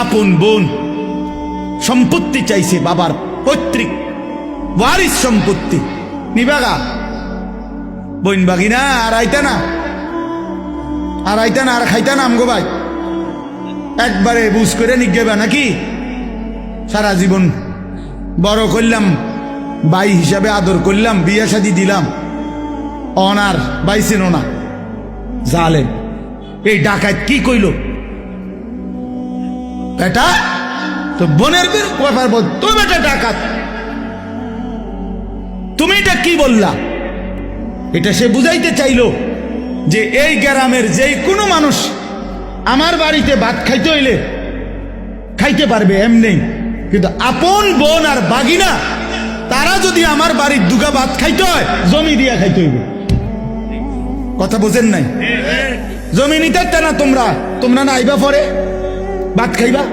আপন বোন সম্পত্তি চাইছে, বাবার পৈতৃক ওয়ারিস সম্পত্তি নিবাগা। বইন বাগিনা আর আইতা না, আর আইতা না, আর খাইতা না আমগো ভাই, একবারে বুঝ করে নিগেবা নাকি? সারা জীবন বড় করলাম, ভাই হিসাবে আদর করলাম, বিয়া শাদি দিলাম, অনার বাইছেন না। জালেম এই ডাকাত কি কইল? বেটা তো বোনের ব্যাপার বল, তো বেটা ডাকাত, তুমি এটা কি বললা? এটা সে বুঝাইতে চাইল যে এই গ্রামের যে কোনো মানুষ আমার বাড়িতে ভাত খাইতে হইলে খাইতে পারবে এমনি, কিন্তু আপন বোন আর বাগিনা তারা যদি আমার বাড়ির দুগা ভাত খাইতে হয় জমি দিয়া খাইতে হইবে। কথা বোঝেন নাই? জমি নিতে না তোমরা, তোমরা না আইবা পরে ভাত খাইবা।